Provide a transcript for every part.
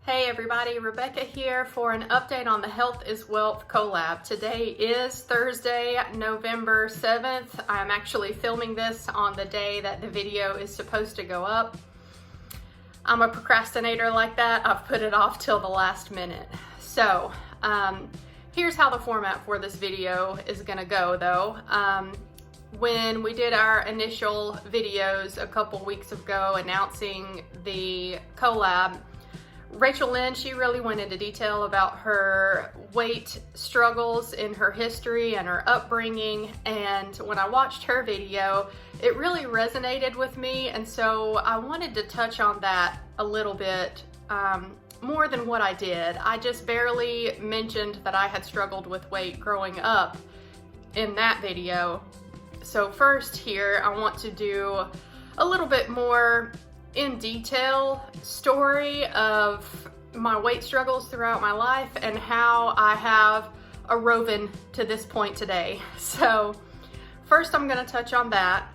Hey everybody, Rebecca here for an update on the Health is Wealth collab. Today is Thursday, November 7th. I'm actually filming this on the day that the video is supposed to go up. I'm a procrastinator like that. I've put it off till the last minute. So, here's how the format for this video is gonna go though. When we did our initial videos a couple weeks ago announcing the collab, Rachel Lynn, she really went into detail about her weight struggles in her history and her upbringing, and when I watched her video, it really resonated with me, and so I wanted to touch on that a little bit more than what I did. I just barely mentioned that I had struggled with weight growing up in that video. So first here, I want to do a little bit more in detail story of my weight struggles throughout my life and how I have arisen to this point today. So first I'm going to touch on that.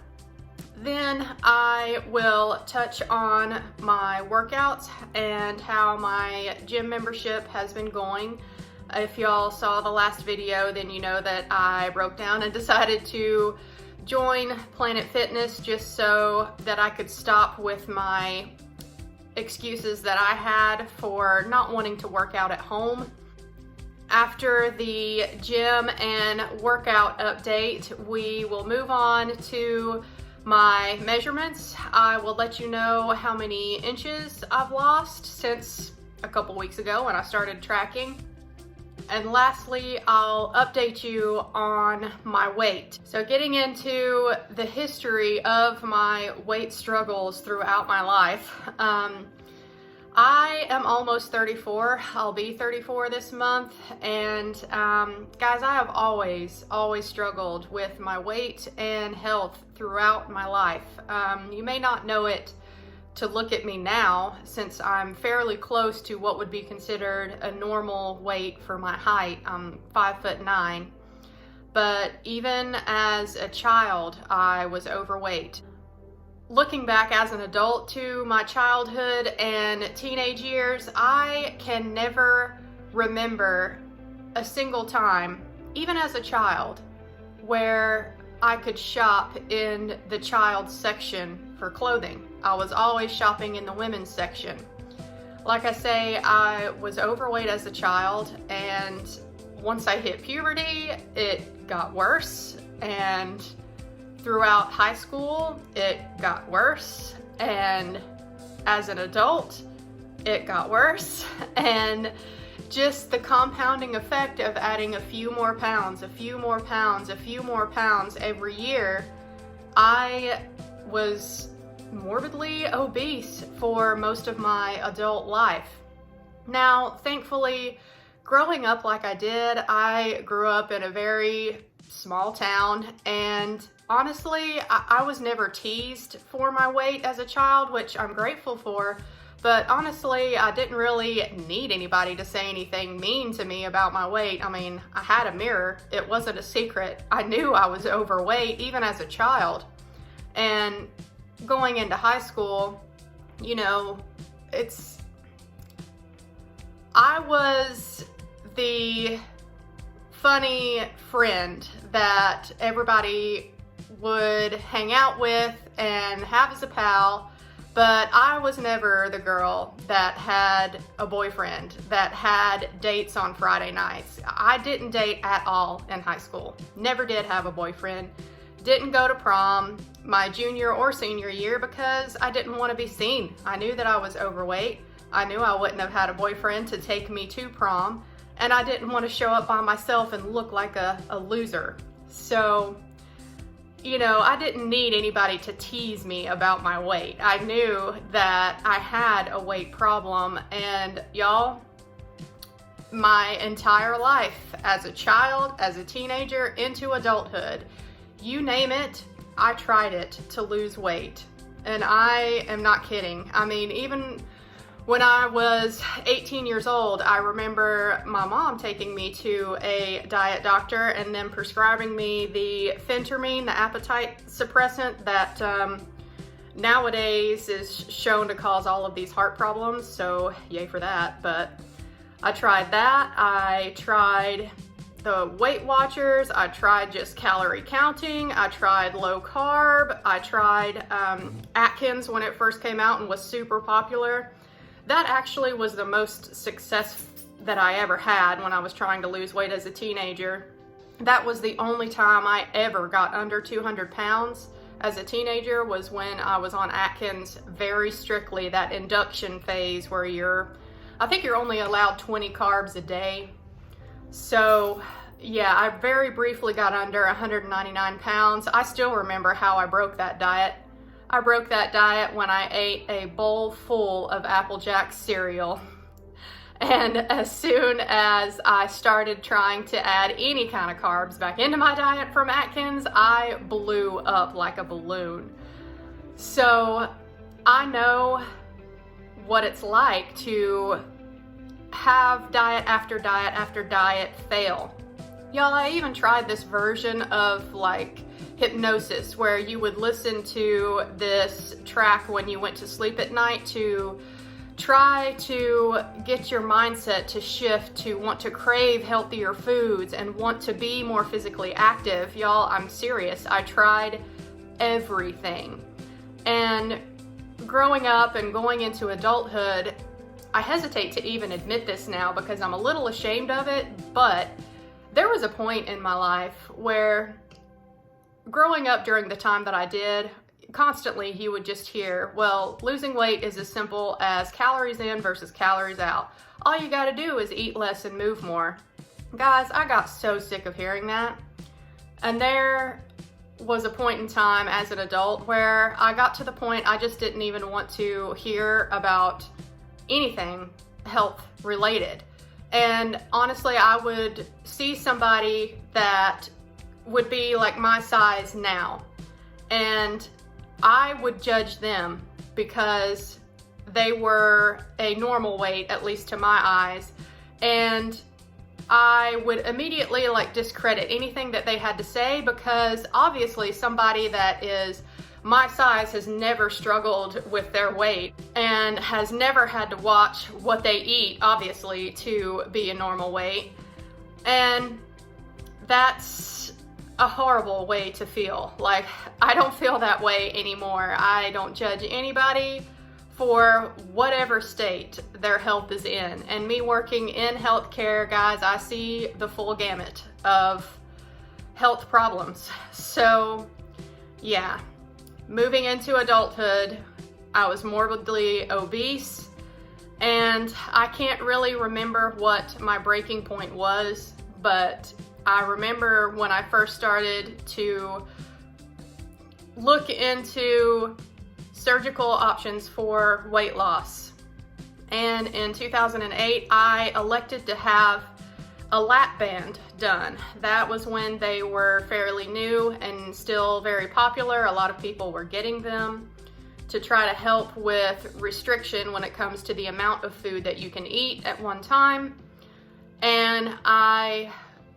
Then I will touch on my workouts and how my gym membership has been going. If y'all saw the last video, then you know that I broke down and decided to join Planet Fitness just so that I could stop with my excuses that I had for not wanting to work out at home. After the gym and workout update, we will move on to my measurements. I will let you know how many inches I've lost since a couple weeks ago when I started tracking. And lastly, I'll update you on my weight. So getting into the history of my weight struggles throughout my life. I am almost 34. I'll be 34 this month. And guys, I have always struggled with my weight and health throughout my life. You may not know it to look at me now, since I'm fairly close to what would be considered a normal weight for my height. I'm 5'9", but even as a child, I was overweight. Looking back as an adult to my childhood and teenage years, I can never remember a single time, even as a child, where I could shop in the child's section for clothing. I was always shopping in the women's section. Like I say, I was overweight as a child, and once I hit puberty, it got worse, and throughout high school, it got worse, and as an adult, it got worse, and just the compounding effect of adding a few more pounds, a few more pounds, a few more pounds every year, I was morbidly obese for most of my adult life. Now, thankfully, growing up like I did, I grew up in a very small town, and honestly, I was never teased for my weight as a child, which I'm grateful for. But honestly, I didn't really need anybody to say anything mean to me about my weight. I mean, I had a mirror. It wasn't a secret. I knew I was overweight even as a child. And going into high school, you know, I was the funny friend that everybody would hang out with and have as a pal. But I was never the girl that had a boyfriend, that had dates on Friday nights. I didn't date at all in high school. Never did have a boyfriend. Didn't go to prom my junior or senior year because I didn't want to be seen. I knew that I was overweight. I knew I wouldn't have had a boyfriend to take me to prom, and I didn't want to show up by myself and look like a loser. So, you know, I didn't need anybody to tease me about my weight. I knew that I had a weight problem, and y'all, my entire life, as a child, as a teenager, into adulthood, you name it, I tried it to lose weight. And I am not kidding. I mean, even when I was 18 years old, I remember my mom taking me to a diet doctor and then prescribing me the phentermine, the appetite suppressant that nowadays is shown to cause all of these heart problems, so yay for that. But I tried that. I tried the Weight Watchers. I tried just calorie counting. I tried low carb. I tried Atkins when it first came out and was super popular. That actually was the most success that I ever had when I was trying to lose weight as a teenager. That was the only time I ever got under 200 pounds as a teenager, was when I was on Atkins very strictly, that induction phase where I think you're only allowed 20 carbs a day. So yeah, I very briefly got under 199 pounds. I still remember how I broke that diet. I broke that diet when I ate a bowl full of Apple Jack cereal. And as soon as I started trying to add any kind of carbs back into my diet from Atkins, I blew up like a balloon. So I know what it's like to have diet after diet after diet fail. Y'all, I even tried this version of like hypnosis where you would listen to this track when you went to sleep at night to try to get your mindset to shift to want to crave healthier foods and want to be more physically active. Y'all, I'm serious. I tried everything. And growing up and going into adulthood, I hesitate to even admit this now because I'm a little ashamed of it, but there was a point in my life where growing up during the time that I did, constantly you would just hear, well, losing weight is as simple as calories in versus calories out. All you gotta do is eat less and move more. Guys, I got so sick of hearing that. And there was a point in time as an adult where I got to the point I just didn't even want to hear about anything health related. And honestly, I would see somebody that would be like my size now, and I would judge them because they were a normal weight, at least to my eyes, and I would immediately like discredit anything that they had to say because obviously somebody that is my size has never struggled with their weight and has never had to watch what they eat, obviously, to be a normal weight. And that's a horrible way to feel. Like, I don't feel that way anymore. I don't judge anybody for whatever state their health is in. And me working in healthcare, guys, I see the full gamut of health problems. So yeah, moving into adulthood, I was morbidly obese, and I can't really remember what my breaking point was, but I remember when I first started to look into surgical options for weight loss. And in 2008, I elected to have a lap band done. That was when they were fairly new and still very popular. A lot of people were getting them to try to help with restriction when it comes to the amount of food that you can eat at one time. And I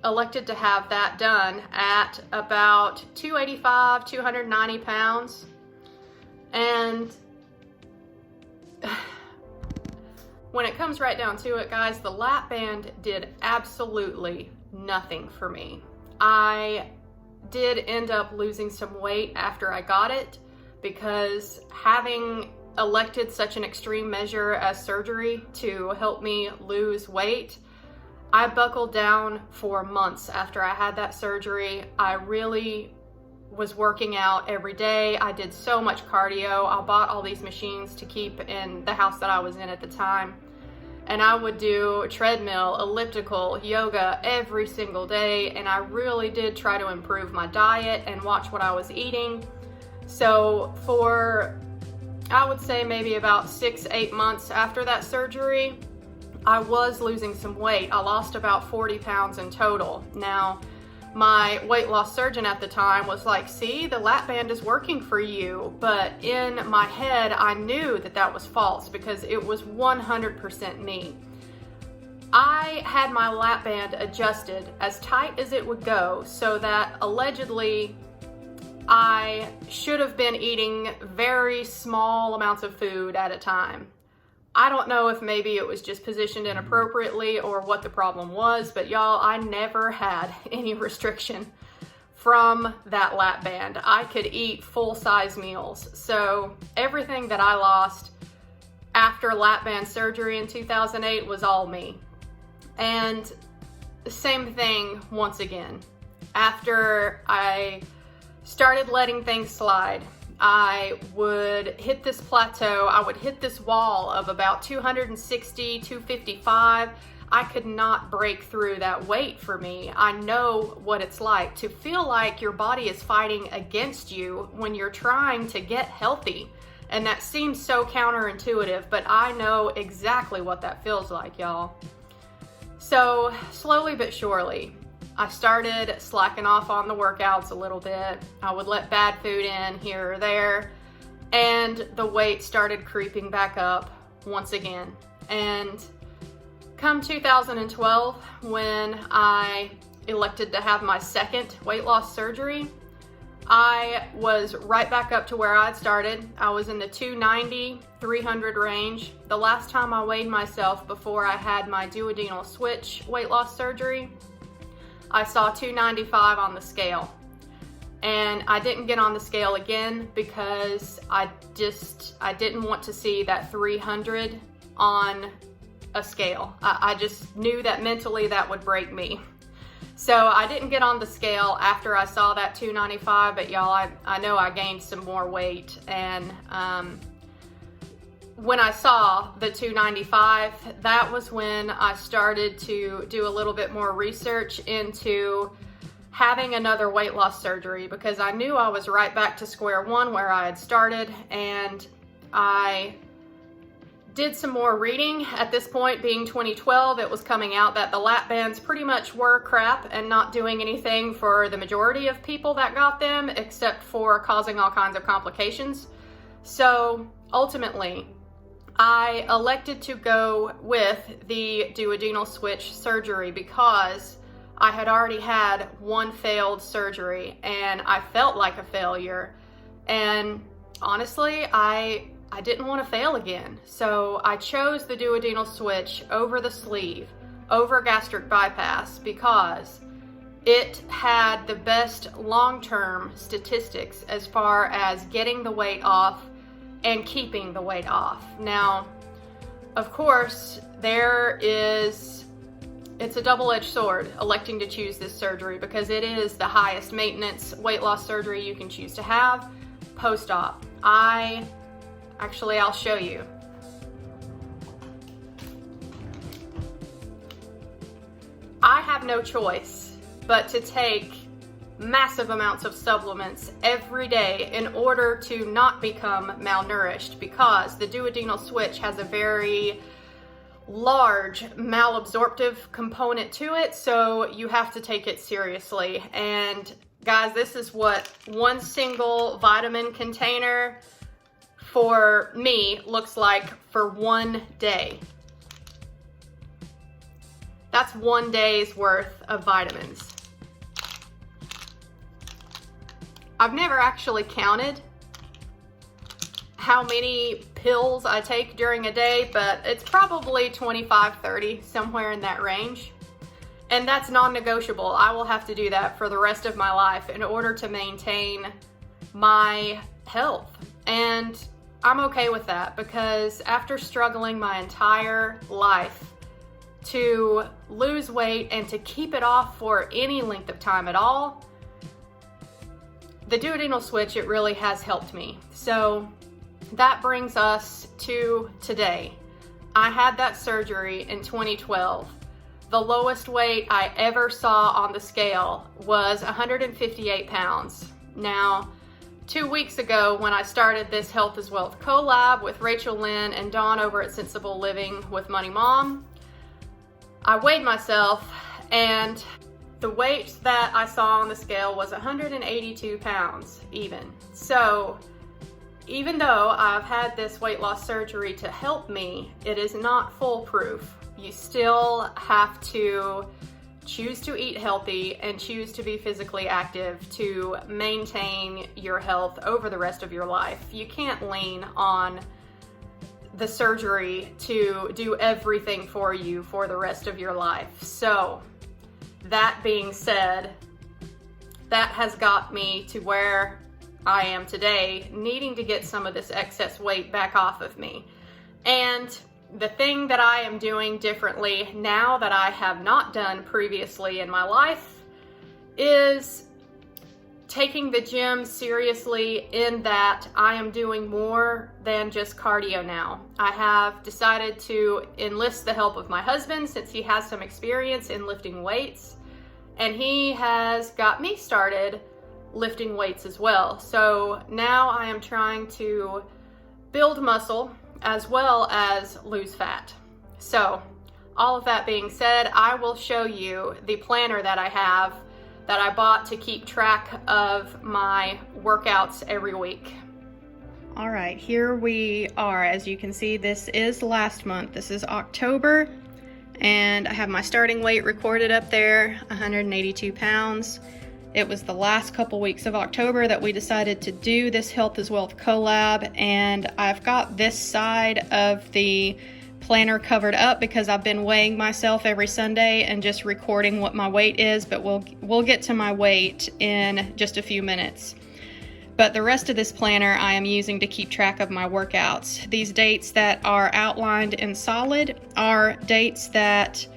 elected to have that done at about 285, 290 pounds. And when it comes right down to it, guys, the lap band did absolutely nothing for me. I did end up losing some weight after I got it because having elected such an extreme measure as surgery to help me lose weight, I buckled down for months after I had that surgery. I really was working out every day. I did so much cardio. I bought all these machines to keep in the house that I was in at the time. And I would do treadmill, elliptical, yoga every single day. And I really did try to improve my diet and watch what I was eating. So for, I would say maybe about 6-8 months after that surgery, I was losing some weight. I lost about 40 pounds in total. Now, my weight loss surgeon at the time was like, see, the lap band is working for you. But in my head, I knew that that was false because it was 100% me. I had my lap band adjusted as tight as it would go so that allegedly I should have been eating very small amounts of food at a time. I don't know if maybe it was just positioned inappropriately or what the problem was, but y'all, I never had any restriction from that lap band. I could eat full-size meals. So everything that I lost after lap band surgery in 2008 was all me. And the same thing once again. After I started letting things slide, I would hit this plateau. I would hit this wall of about 260, 255. I could not break through that weight for me. I know what it's like to feel like your body is fighting against you when you're trying to get healthy. And that seems so counterintuitive, but I know exactly what that feels like, y'all. So slowly but surely, I started slacking off on the workouts a little bit. I would let bad food in here or there, and the weight started creeping back up once again. And come 2012, when I elected to have my second weight loss surgery, I was right back up to where I'd started. I was in the 290, 300 range. The last time I weighed myself before I had my duodenal switch weight loss surgery, I saw 295 on the scale. And I didn't get on the scale again because I didn't want to see that 300 on a scale. I just knew that mentally that would break me. So I didn't get on the scale after I saw that 295, but y'all, I know I gained some more weight. And when I saw the 295, that was when I started to do a little bit more research into having another weight loss surgery, because I knew I was right back to square one where I had started. And I did some more reading. At this point, being 2012, it was coming out that the lap bands pretty much were crap and not doing anything for the majority of people that got them, except for causing all kinds of complications. So ultimately, I elected to go with the duodenal switch surgery because I had already had one failed surgery and I felt like a failure. And honestly, I didn't want to fail again. So I chose the duodenal switch over the sleeve, over gastric bypass, because it had the best long-term statistics as far as getting the weight off and keeping the weight off. Now, of course, it's a double-edged sword electing to choose this surgery, because it is the highest maintenance weight loss surgery you can choose to have post-op. I'll show you. I have no choice but to take massive amounts of supplements every day in order to not become malnourished, because the duodenal switch has a very large malabsorptive component to it, so you have to take it seriously. And guys, this is what one single vitamin container for me looks like for one day. That's one day's worth of vitamins. I've never actually counted how many pills I take during a day, but it's probably 25, 30, somewhere in that range. And that's non-negotiable. I will have to do that for the rest of my life in order to maintain my health. And I'm okay with that, because after struggling my entire life to lose weight and to keep it off for any length of time at all, the duodenal switch, it really has helped me. So that brings us to today. I had that surgery in 2012. The lowest weight I ever saw on the scale was 158 pounds. Now, 2 weeks ago, when I started this Health is Wealth collab with Rachel Lynn and Dawn over at Sensible Living with Money Mom, I weighed myself, and the weight that I saw on the scale was 182 pounds even. So even though I've had this weight loss surgery to help me, it is not foolproof. You still have to choose to eat healthy and choose to be physically active to maintain your health over the rest of your life. You can't lean on the surgery to do everything for you for the rest of your life. So that being said, that has got me to where I am today, needing to get some of this excess weight back off of me. And the thing that I am doing differently now that I have not done previously in my life is taking the gym seriously, in that I am doing more than just cardio now. I have decided to enlist the help of my husband, since he has some experience in lifting weights, and he has got me started lifting weights as well. So now I am trying to build muscle as well as lose fat. So all of that being said, I will show you the planner that I have that I bought to keep track of my workouts every week. All right, here we are. As you can see, this is last month. This is October, and I have my starting weight recorded up there, 182 pounds. It was the last couple weeks of October that we decided to do this Health is Wealth collab, and I've got this side of the planner covered up because I've been weighing myself every Sunday and just recording what my weight is, but we'll get to my weight in just a few minutes. But the rest of this planner I am using to keep track of my workouts. These dates that are outlined in solid are dates that's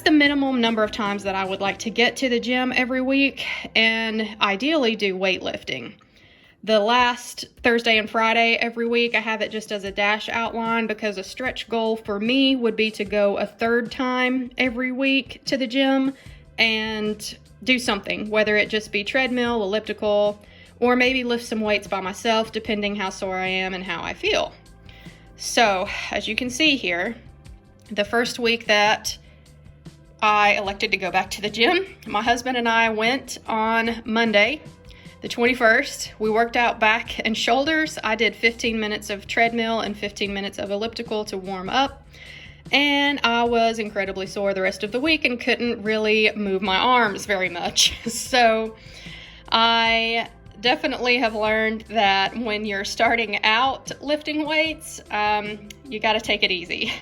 the minimum number of times that I would like to get to the gym every week, and ideally do weightlifting. The last Thursday and Friday every week, I have it just as a dash outline, because a stretch goal for me would be to go a third time every week to the gym and do something, whether it just be treadmill, elliptical, or maybe lift some weights by myself, depending how sore I am and how I feel. So as you can see here, the first week that I elected to go back to the gym, my husband and I went on Monday, the 21st. We worked out back and shoulders. I did 15 minutes of treadmill and 15 minutes of elliptical to warm up. And I was incredibly sore the rest of the week and couldn't really move my arms very much. So I definitely have learned that when you're starting out lifting weights, you got to take it easy.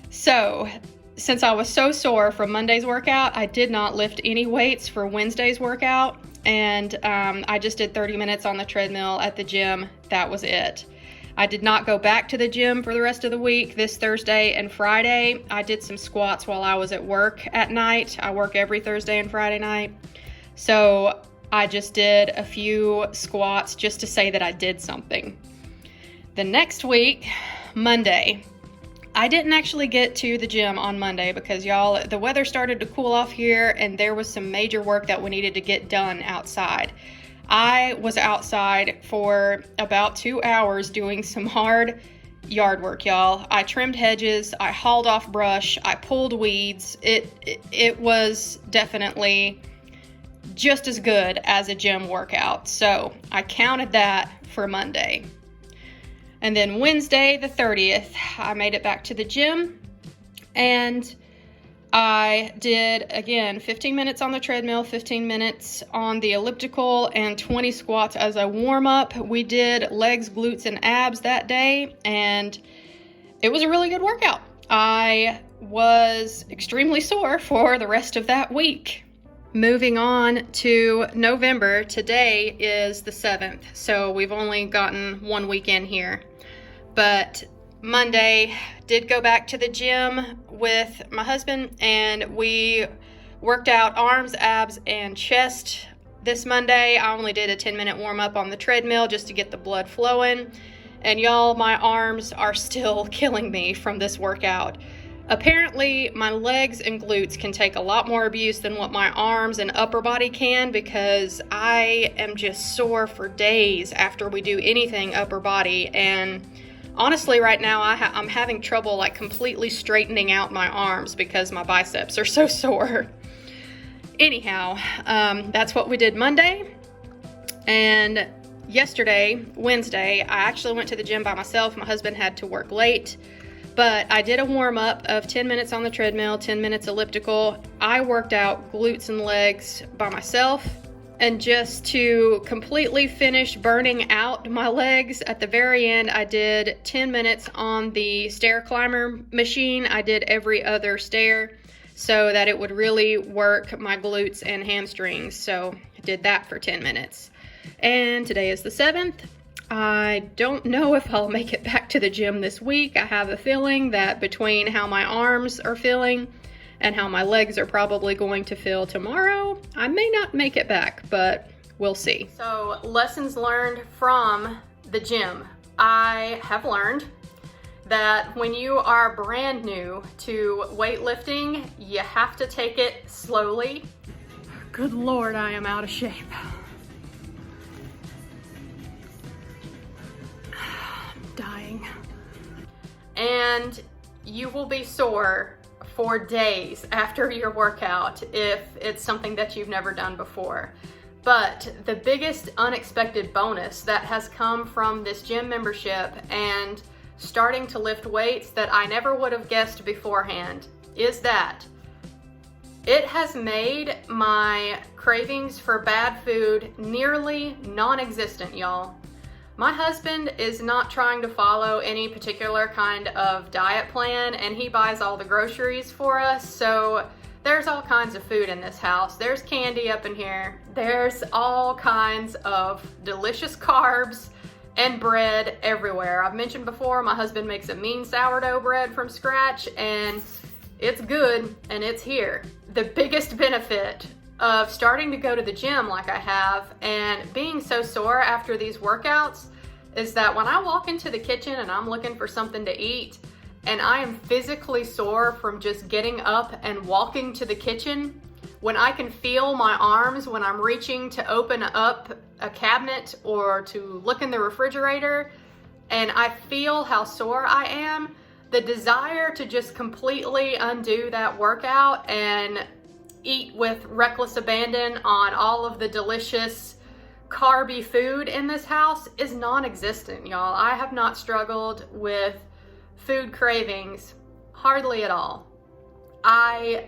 So since I was so sore from Monday's workout, I did not lift any weights for Wednesday's workout. And I just did 30 minutes on the treadmill at the gym. That was it. I did not go back to the gym for the rest of the week. This Thursday and Friday, I did some squats while I was at work at night. I work every Thursday and Friday night. So I just did a few squats just to say that I did something. The next week, Monday, I didn't actually get to the gym on Monday because, y'all, the weather started to cool off here and there was some major work that we needed to get done outside. I was outside for about 2 hours doing some hard yard work, y'all. I trimmed hedges, I hauled off brush, I pulled weeds. It was definitely just as good as a gym workout. So I counted that for Monday. And then Wednesday, the 30th, I made it back to the gym and I did, again, 15 minutes on the treadmill, 15 minutes on the elliptical, and 20 squats as a warm-up. We did legs, glutes, and abs that day, and it was a really good workout. I was extremely sore for the rest of that week. Moving on to November, today is the 7th, so we've only gotten 1 week in here. But Monday, did go back to the gym with my husband, and we worked out arms, abs, and chest this Monday. I only did a 10-minute warm-up on the treadmill just to get the blood flowing. And y'all, my arms are still killing me from this workout. Apparently, my legs and glutes can take a lot more abuse than what my arms and upper body can, because I am just sore for days after we do anything upper body. And honestly, right now, I'm having trouble like completely straightening out my arms because my biceps are so sore. Anyhow, that's what we did Monday. And yesterday, Wednesday, I actually went to the gym by myself. My husband had to work late. But I did a warm-up of 10 minutes on the treadmill, 10 minutes elliptical. I worked out glutes and legs by myself. And just to completely finish burning out my legs, at the very end, I did 10 minutes on the stair climber machine. I did every other stair so that it would really work my glutes and hamstrings. So I did that for 10 minutes. And today is the 7th. I don't know if I'll make it back to the gym this week. I have a feeling that between how my arms are feeling and how my legs are probably going to feel tomorrow, I may not make it back, but we'll see. So, lessons learned from the gym. I have learned that when you are brand new to weightlifting, you have to take it slowly. Good Lord, I am out of shape. I'm dying. And you will be sore for days after your workout if it's something that you've never done before. But the biggest unexpected bonus that has come from this gym membership and starting to lift weights that I never would have guessed beforehand is that it has made my cravings for bad food nearly non-existent, y'all. My husband is not trying to follow any particular kind of diet plan, and he buys all the groceries for us, so there's all kinds of food in this house. There's candy up in here. There's all kinds of delicious carbs and bread everywhere. I've mentioned before, my husband makes a mean sourdough bread from scratch, and it's good, and it's here. The biggest benefit of starting to go to the gym like I have and being so sore after these workouts is that when I walk into the kitchen and I'm looking for something to eat and I am physically sore from just getting up and walking to the kitchen, when I can feel my arms when I'm reaching to open up a cabinet or to look in the refrigerator and I feel how sore I am, the desire to just completely undo that workout and eat with reckless abandon on all of the delicious carby food in this house is non-existent, y'all. I have not struggled with food cravings hardly at all. I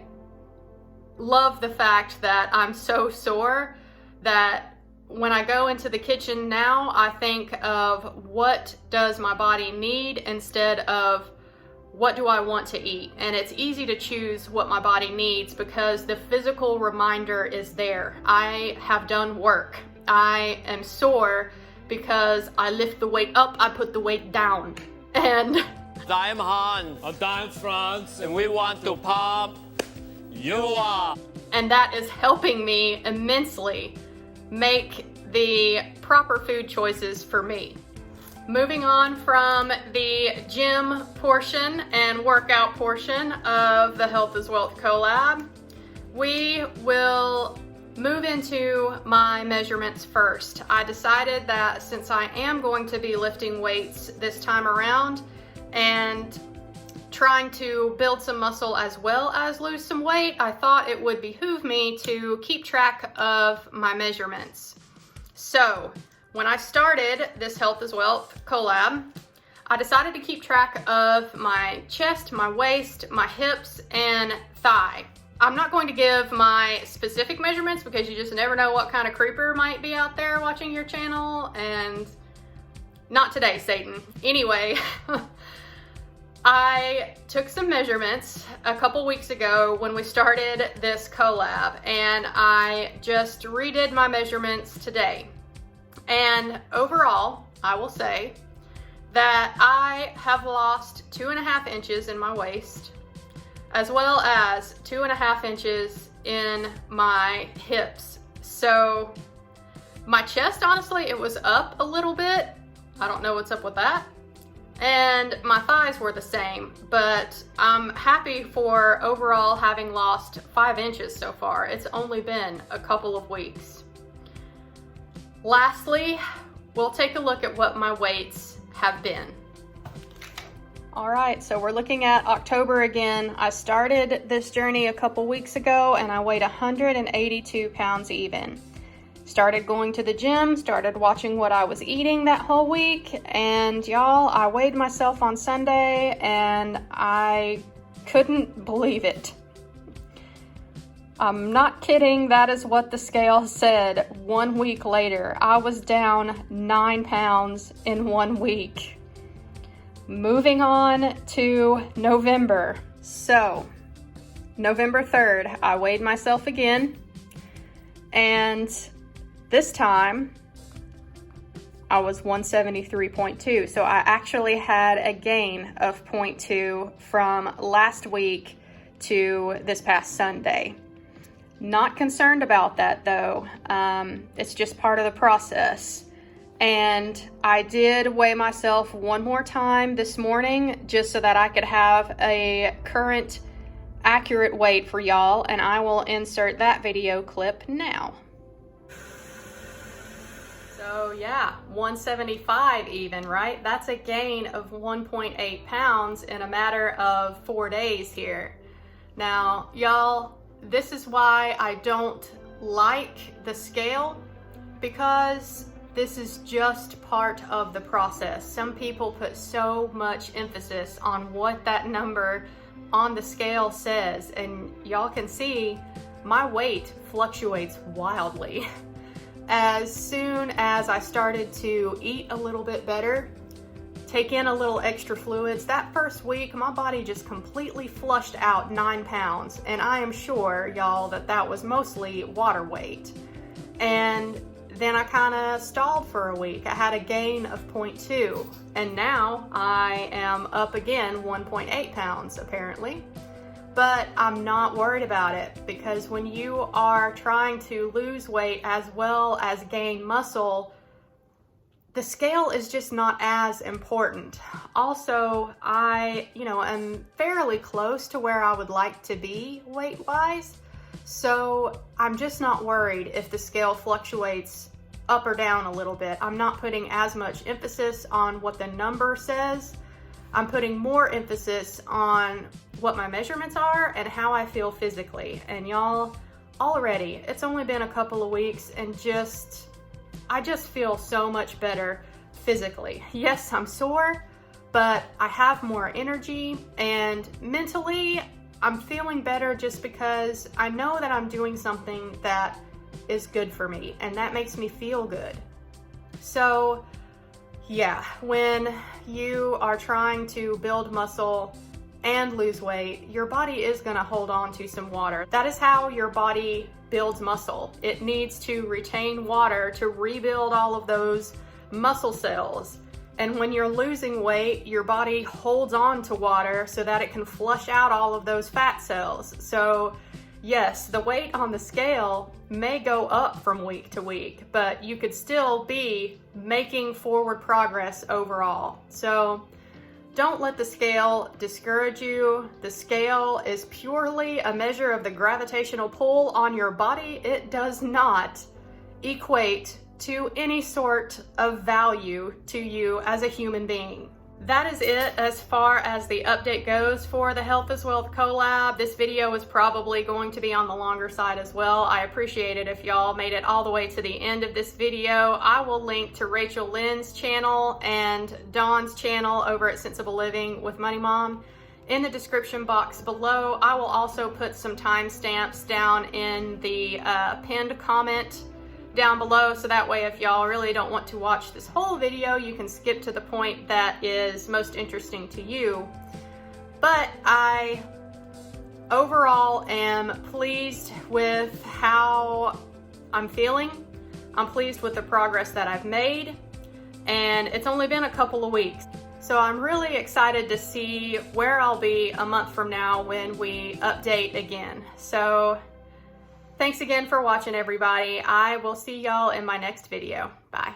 love the fact that I'm so sore that when I go into the kitchen now, I think of what does my body need instead of what do I want to eat? And it's easy to choose what my body needs because the physical reminder is there. I have done work. I am sore because I lift the weight up, I put the weight down. And I'm Han. I'm Franz. And we want to pump you up. And that is helping me immensely make the proper food choices for me. Moving on from the gym portion and workout portion of the Health is Wealth collab, we will move into my measurements first. I decided that since I am going to be lifting weights this time around and trying to build some muscle as well as lose some weight, I thought it would behoove me to keep track of my measurements. So, when I started this Health is Wealth collab, I decided to keep track of my chest, my waist, my hips, and thigh. I'm not going to give my specific measurements because you just never know what kind of creeper might be out there watching your channel, and not today, Satan. Anyway, I took some measurements a couple weeks ago when we started this collab, and I just redid my measurements today. And overall, I will say that I have lost 2.5 inches in my waist, as well as 2.5 inches in my hips. So my chest, honestly, it was up a little bit. I don't know what's up with that. And my thighs were the same, but I'm happy for overall having lost 5 inches so far. It's only been a couple of weeks. Lastly, we'll take a look at what my weights have been. All right, so we're looking at October again. I started this journey a couple weeks ago and I weighed 182 pounds even. started going to the gym, started watching what I was eating that whole week, and y'all, I weighed myself on Sunday and I couldn't believe it. I'm not kidding, that is what the scale said 1 week later. I was down 9 pounds in 1 week. Moving on to November. So, November 3rd, I weighed myself again, and this time I was 173.2. So I actually had a gain of 0.2 from last week to this past Sunday. Not concerned about that though. It's just part of the process. And I did weigh myself one more time this morning just so that I could have a current accurate weight for y'all, and I will insert that video clip now. So yeah, 175 even, right? That's a gain of 1.8 pounds in a matter of 4 days here. Now, y'all, this is why I don't like the scale, because this is just part of the process. Some people put so much emphasis on what that number on the scale says, and y'all can see my weight fluctuates wildly. As soon as I started to eat a little bit better, take in a little extra fluids, that first week my body just completely flushed out 9 pounds, and I am sure, y'all, that that was mostly water weight. And then I kind of stalled for a week. I had a gain of 0.2, and now I am up again 1.8 pounds apparently. But I'm not worried about it, because when you are trying to lose weight as well as gain muscle, the scale is just not as important. Also, I, am fairly close to where I would like to be weight-wise, so I'm just not worried if the scale fluctuates up or down a little bit. I'm not putting as much emphasis on what the number says. I'm putting more emphasis on what my measurements are and how I feel physically. And y'all, already, it's only been a couple of weeks, and I just feel so much better physically. Yes, I'm sore, but I have more energy, and mentally, I'm feeling better just because I know that I'm doing something that is good for me, and that makes me feel good. So yeah, when you are trying to build muscle and lose weight, your body is going to hold on to some water. That is how your body builds muscle. It needs to retain water to rebuild all of those muscle cells. And when you're losing weight, your body holds on to water so that it can flush out all of those fat cells. So yes, the weight on the scale may go up from week to week, but you could still be making forward progress overall. So don't let the scale discourage you. The scale is purely a measure of the gravitational pull on your body. It does not equate to any sort of value to you as a human being. That is it as far as the update goes for the Health is Wealth collab. This video is probably going to be on the longer side as well. I appreciate it if y'all made it all the way to the end of this video. I will link to Rachel Lynn's channel and Dawn's channel over at Sensible Living with Money Mom in the description box below. I will also put some timestamps down in the pinned comment down below, so that way if y'all really don't want to watch this whole video, you can skip to the point that is most interesting to you. But I overall am pleased with how I'm feeling. I'm pleased with the progress that I've made, and it's only been a couple of weeks. So I'm really excited to see where I'll be a month from now when we update again. So thanks again for watching, everybody. I will see y'all in my next video. Bye.